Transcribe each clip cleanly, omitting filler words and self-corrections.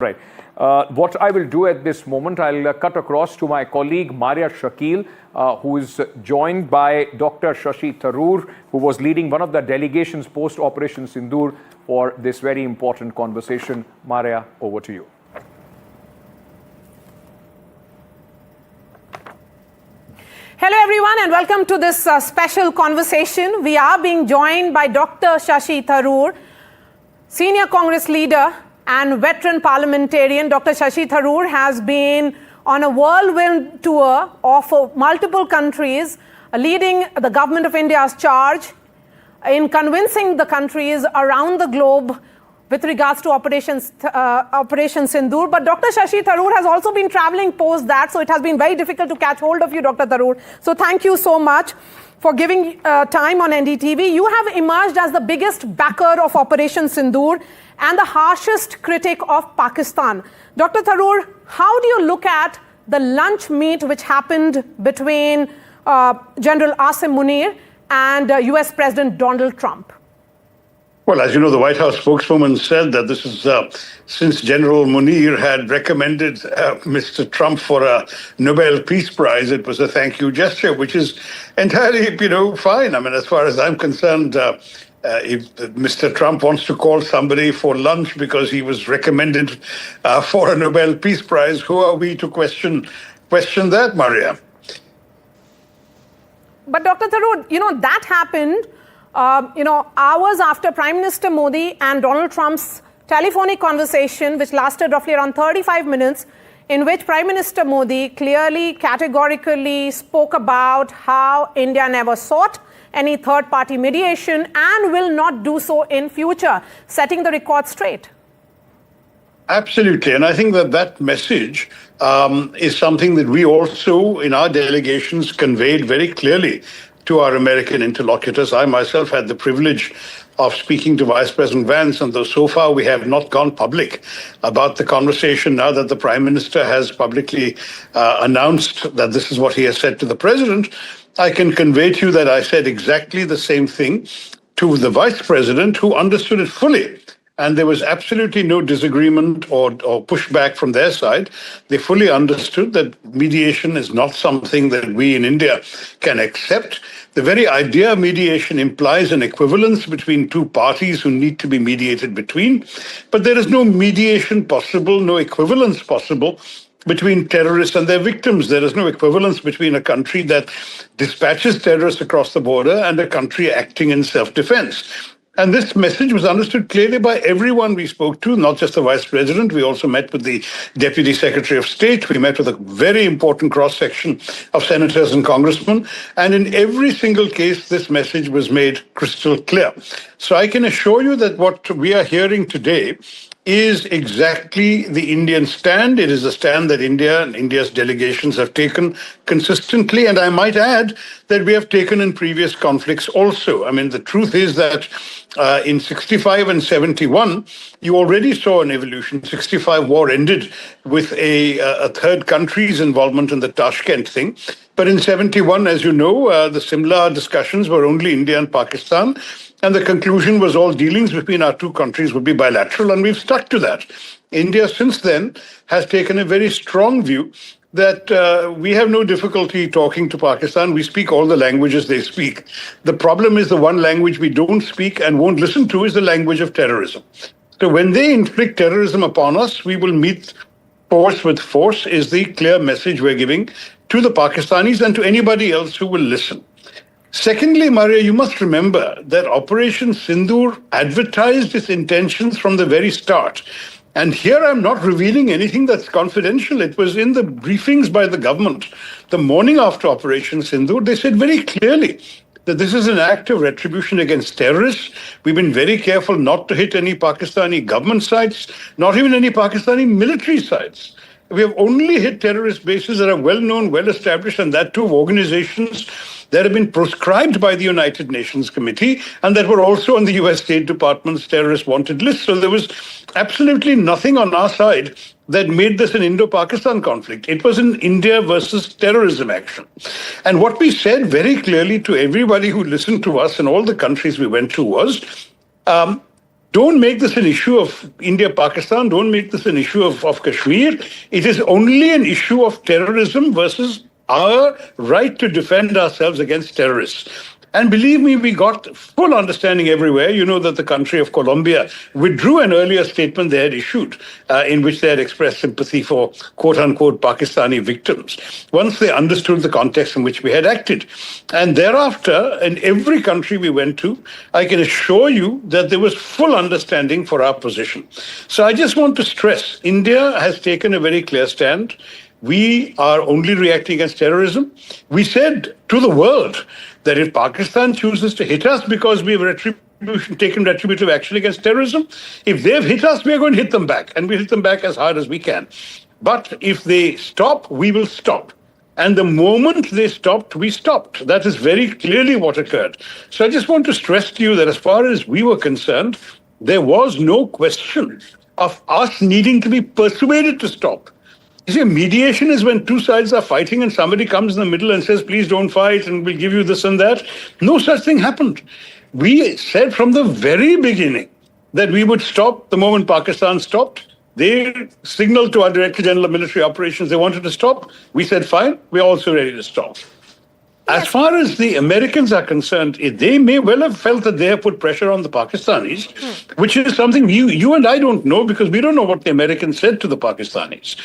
Right. What I will do at this moment, I'll cut across to my colleague Maria Shakil, who is joined by Dr. Shashi Tharoor, who was leading one of the delegations post-Operation Sindoor for this very important conversation. Maria, over to you. Hello everyone and welcome to this special conversation. We are being joined by Dr. Shashi Tharoor, senior Congress leader and veteran parliamentarian. Dr. Shashi Tharoor has been on a whirlwind tour of multiple countries, leading the government of India's charge in convincing the countries around the globe with regards to Operation Sindoor. But Dr. Shashi Tharoor has also been traveling post that, so it has been very difficult to catch hold of you, Dr. Tharoor. So thank you so much for giving time on NDTV. You have emerged as the biggest backer of Operation Sindoor and the harshest critic of Pakistan. Dr. Tharoor, how do you look at the lunch meet which happened between General Asim Munir and US President Donald Trump? Well, as you know, the White House spokeswoman said that this is since General Munir had recommended Mr. Trump for a Nobel Peace Prize, it was a thank you gesture, which is entirely, fine. I mean, as far as I'm concerned, if Mr. Trump wants to call somebody for lunch because he was recommended for a Nobel Peace Prize, who are we to question that, Maria? But Dr. Tharoor, that happened hours after Prime Minister Modi and Donald Trump's telephonic conversation, which lasted roughly around 35 minutes, in which Prime Minister Modi clearly, categorically spoke about how India never sought any third-party mediation and will not do so in future, setting the record straight. Absolutely. And I think that message is something that we also, in our delegations, conveyed very clearly to our American interlocutors. I myself had the privilege of speaking to Vice President Vance, and though so far we have not gone public about the conversation, now that the Prime Minister has publicly announced that this is what he has said to the President, I can convey to you that I said exactly the same thing to the Vice President, who understood it fully. And there was absolutely no disagreement or pushback from their side. They fully understood that mediation is not something that we in India can accept. The very idea of mediation implies an equivalence between two parties who need to be mediated between. But there is no mediation possible, no equivalence possible between terrorists and their victims. There is no equivalence between a country that dispatches terrorists across the border and a country acting in self-defense. And this message was understood clearly by everyone we spoke to, not just the Vice President. We also met with the Deputy Secretary of State. We met with a very important cross-section of senators and congressmen. And in every single case, this message was made crystal clear. So I can assure you that what we are hearing today is exactly the Indian stand. It is a stand that India and India's delegations have taken consistently. And I might add that we have taken in previous conflicts also. I mean, the truth is that in 65 and 71, you already saw an evolution. 65 war ended with a third country's involvement in the Tashkent thing. But in 71, as you know, the similar discussions were only India and Pakistan. And the conclusion was all dealings between our two countries would be bilateral, and we've stuck to that. India, since then, has taken a very strong view that we have no difficulty talking to Pakistan. We speak all the languages they speak. The problem is the one language we don't speak and won't listen to is the language of terrorism. So when they inflict terrorism upon us, we will meet force with force, is the clear message we're giving to the Pakistanis and to anybody else who will listen. Secondly, Maria, you must remember that Operation Sindoor advertised its intentions from the very start. And here I'm not revealing anything that's confidential. It was in the briefings by the government. The morning after Operation Sindoor, they said very clearly that this is an act of retribution against terrorists. We've been very careful not to hit any Pakistani government sites, not even any Pakistani military sites. We have only hit terrorist bases that are well-known, well-established, and that too of organizations that have been proscribed by the United Nations Committee and that were also on the US State Department's terrorist wanted list. So there was absolutely nothing on our side that made this an Indo-Pakistan conflict. It was an India versus terrorism action. And what we said very clearly to everybody who listened to us in all the countries we went to was, Don't make this an issue of India-Pakistan. Don't make this an issue of Kashmir. It is only an issue of terrorism versus our right to defend ourselves against terrorists. And believe me, we got full understanding everywhere. You know that the country of Colombia withdrew an earlier statement they had issued in which they had expressed sympathy for quote-unquote Pakistani victims once they understood the context in which we had acted. And thereafter, in every country we went to, I can assure you that there was full understanding for our position. So I just want to stress, India has taken a very clear stand. We are only reacting against terrorism. We said to the world that if Pakistan chooses to hit us because we have taken retributive action against terrorism, if they've hit us, we are going to hit them back, and we'll hit them back as hard as we can. But if they stop, we will stop. And the moment they stopped, we stopped. That is very clearly what occurred. So I just want to stress to you that as far as we were concerned, there was no question of us needing to be persuaded to stop. You see, mediation is when two sides are fighting and somebody comes in the middle and says, please don't fight and we'll give you this and that. No such thing happened. We said from the very beginning that we would stop the moment Pakistan stopped. They signaled to our Director General of Military Operations they wanted to stop. We said, fine, we're also ready to stop. As far as the Americans are concerned, they may well have felt that they have put pressure on the Pakistanis, which is something you and I don't know because we don't know what the Americans said to the Pakistanis.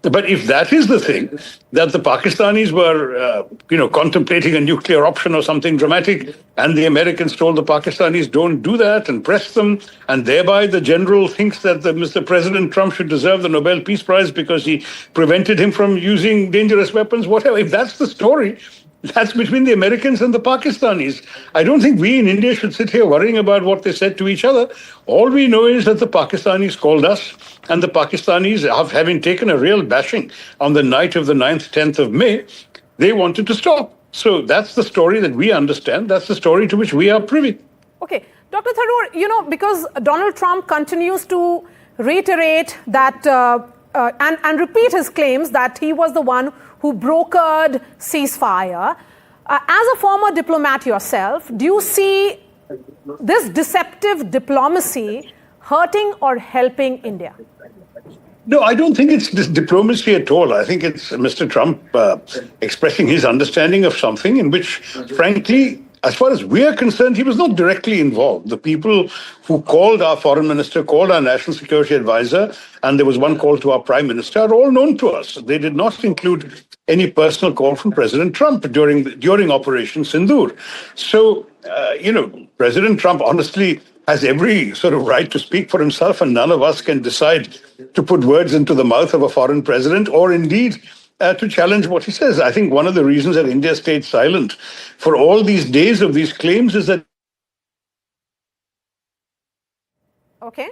But if that is the thing, that the Pakistanis were, contemplating a nuclear option or something dramatic, and the Americans told the Pakistanis, don't do that, and press them, and thereby the general thinks that Mr. President Trump should deserve the Nobel Peace Prize because he prevented him from using dangerous weapons, whatever. If that's the story, that's between the Americans and the Pakistanis. I don't think we in India should sit here worrying about what they said to each other. All we know is that the Pakistanis called us, and the Pakistanis, having taken a real bashing on the night of the 9th, 10th of May, they wanted to stop. So that's the story that we understand. That's the story to which we are privy. Okay. Dr. Tharoor, because Donald Trump continues to reiterate that and repeat his claims that he was the one who brokered ceasefire. As a former diplomat yourself, do you see this deceptive diplomacy hurting or helping India? No, I don't think it's diplomacy at all. I think it's Mr. Trump expressing his understanding of something in which, frankly, as far as we are concerned, he was not directly involved. The people who called our foreign minister, called our national security advisor, and there was one call to our prime minister, are all known to us. They did not include any personal call from President Trump during Operation Sindoor. So, President Trump honestly has every sort of right to speak for himself, and none of us can decide to put words into the mouth of a foreign president or indeed to challenge what he says. I think one of the reasons that India stayed silent for all these days of these claims is that... Okay.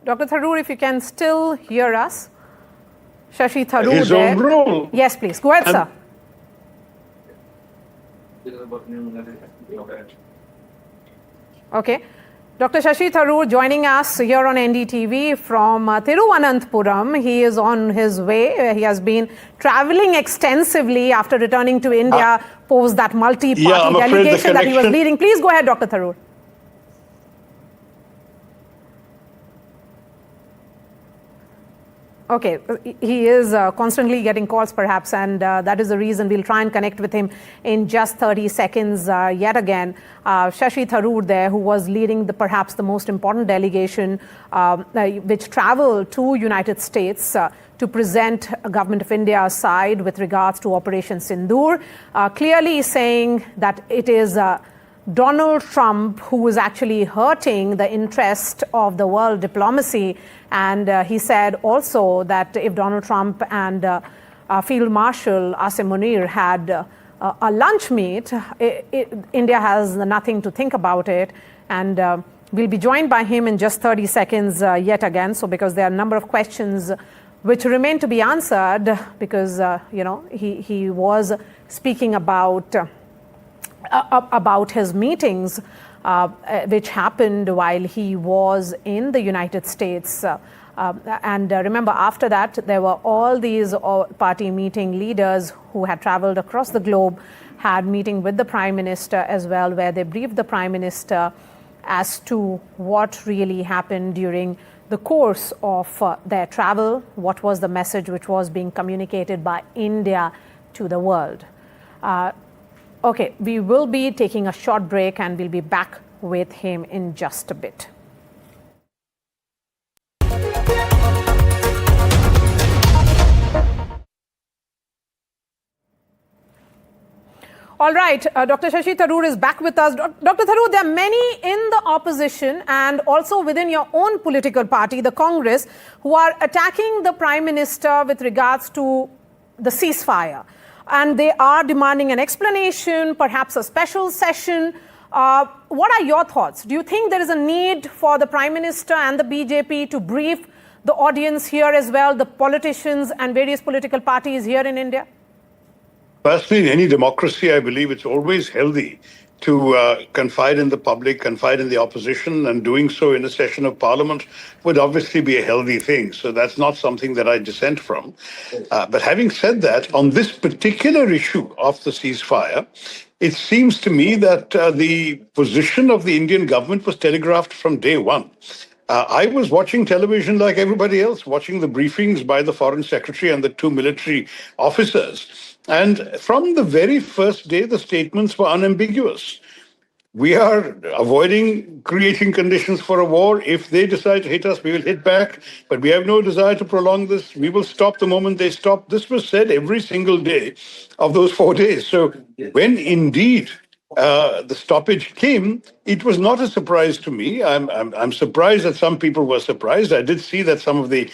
Dr. Tharoor, if you can still hear us. Shashi Tharoor his there. own role. Yes, please. Go ahead, sir. Okay. Dr. Shashi Tharoor joining us here on NDTV from Thiruvananthapuram. He is on his way. He has been traveling extensively after returning to India post that multi-party delegation that he was leading. Please go ahead, Dr. Tharoor. Okay, he is constantly getting calls perhaps, and that is the reason we'll try and connect with him in just 30 seconds yet again. Shashi Tharoor there, who was leading perhaps the most important delegation which traveled to United States to present Government of India's side with regards to Operation Sindoor, clearly saying that it is Donald Trump who is actually hurting the interest of the world diplomacy. And he said also that if Donald Trump and Field Marshal Asim Munir had a lunch meet, India has nothing to think about it. And we'll be joined by him in just 30 seconds yet again. So because there are a number of questions which remain to be answered, because, he was speaking about his meetings which happened while he was in the United States. And remember, after that, there were all these party meeting leaders who had traveled across the globe, had meeting with the Prime Minister as well, where they briefed the Prime Minister as to what really happened during the course of their travel, what was the message which was being communicated by India to the world. Okay, we will be taking a short break and we'll be back with him in just a bit. All right, Dr. Shashi Tharoor is back with us. Dr. Tharoor, there are many in the opposition and also within your own political party, the Congress, who are attacking the Prime Minister with regards to the ceasefire. And they are demanding an explanation, perhaps a special session. What are your thoughts? Do you think there is a need for the Prime Minister and the BJP to brief the audience here as well, the politicians and various political parties here in India? Personally, in any democracy, I believe it's always healthy to confide in the public, confide in the opposition, and doing so in a session of parliament would obviously be a healthy thing. So that's not something that I dissent from. But having said that, on this particular issue of the ceasefire, it seems to me that the position of the Indian government was telegraphed from day one. I was watching television like everybody else, watching the briefings by the Foreign Secretary and the two military officers. And from the very first day, the statements were unambiguous. We are avoiding creating conditions for a war. If they decide to hit us, we will hit back. But we have no desire to prolong this. We will stop the moment they stop. This was said every single day of those 4 days. So when indeed the stoppage came, it was not a surprise to me. I'm surprised that some people were surprised. I did see that some of the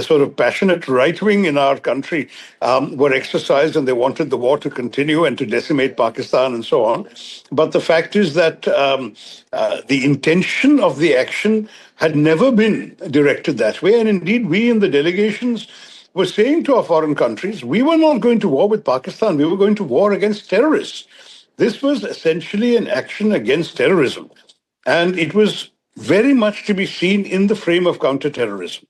sort of passionate right wing in our country were exercised and they wanted the war to continue and to decimate Pakistan and so on. But the fact is that the intention of the action had never been directed that way. And indeed, we in the delegations were saying to our foreign countries, we were not going to war with Pakistan. We were going to war against terrorists. This was essentially an action against terrorism. And it was very much to be seen in the frame of counter-terrorism.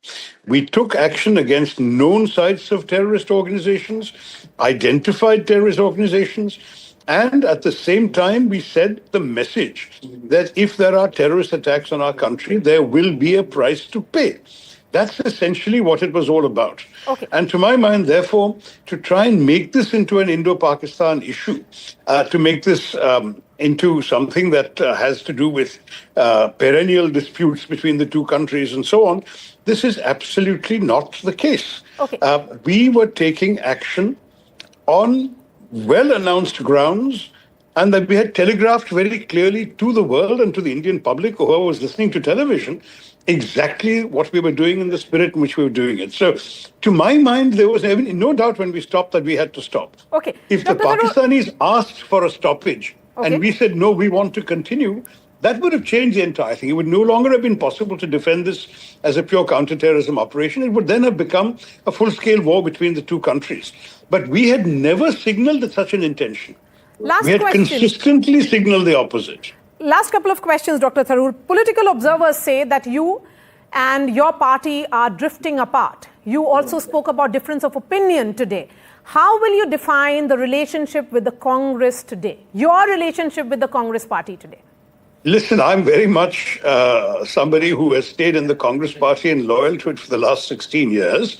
We took action against known sites of terrorist organizations, identified terrorist organizations, and at the same time, we said the message that if there are terrorist attacks on our country, there will be a price to pay. That's essentially what it was all about. Okay. And to my mind, therefore, to try and make this into an Indo-Pakistan issue, to make this into something that has to do with perennial disputes between the two countries and so on, this is absolutely not the case. Okay. We were taking action on well-announced grounds, and that we had telegraphed very clearly to the world and to the Indian public, or whoever was listening to television, exactly what we were doing in the spirit in which we were doing it. So, to my mind, there was no doubt when we stopped that we had to stop. Okay. If Dr. the Pakistanis asked for a stoppage and we said, no, we want to continue, that would have changed the entire thing. It would no longer have been possible to defend this as a pure counter-terrorism operation. It would then have become a full-scale war between the two countries. But we had never signaled such an intention. Last we had question. consistently signaled the opposite. Last couple of questions, Dr. Tharoor. Political observers say that you and your party are drifting apart. You also spoke about difference of opinion today. How will you define the relationship with the Congress today? Your relationship with the Congress party today? Listen, I'm very much somebody who has stayed in the Congress party and loyal to it for the last 16 years.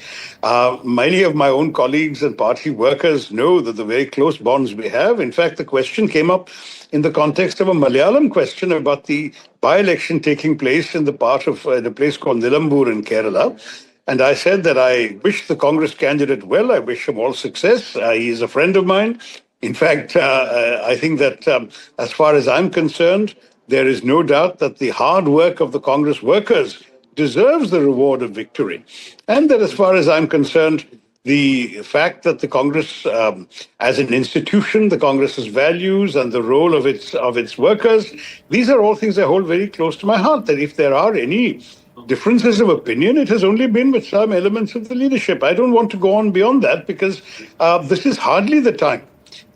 Many of my own colleagues and party workers know that the very close bonds we have. In fact, the question came up in the context of a Malayalam question about the by-election taking place in the part of the place called Nilambur in Kerala. And I said that I wish the Congress candidate well. I wish him all success. He is a friend of mine. In fact, I think that as far as I'm concerned, there is no doubt that the hard work of the Congress workers deserves the reward of victory. And that as far as I'm concerned, the fact that the Congress, as an institution, the Congress's values and the role of its workers, these are all things I hold very close to my heart. That if there are any differences of opinion, it has only been with some elements of the leadership. I don't want to go on beyond that because this is hardly the time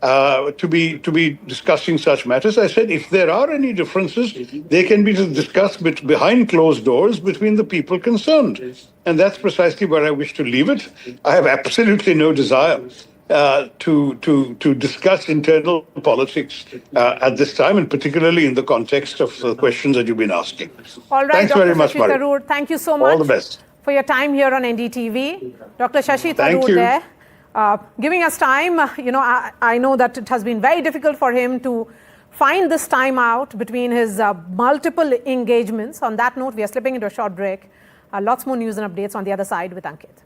to be discussing such matters. I said if there are any differences, they can be discussed behind closed doors between the people concerned. And that's precisely where I wish to leave it. I have absolutely no desire to discuss internal politics at this time, and particularly in the context of the questions that you've been asking. All right, Thanks Dr. very much, Shashi Maria. Tharoor, thank you so much. All the best. For your time here on NDTV. Dr. Shashi Thank Tharoor you. there, giving us time. I know that it has been very difficult for him to find this time out between his multiple engagements. On that note, we are slipping into a short break. Lots more news and updates on the other side with Ankit.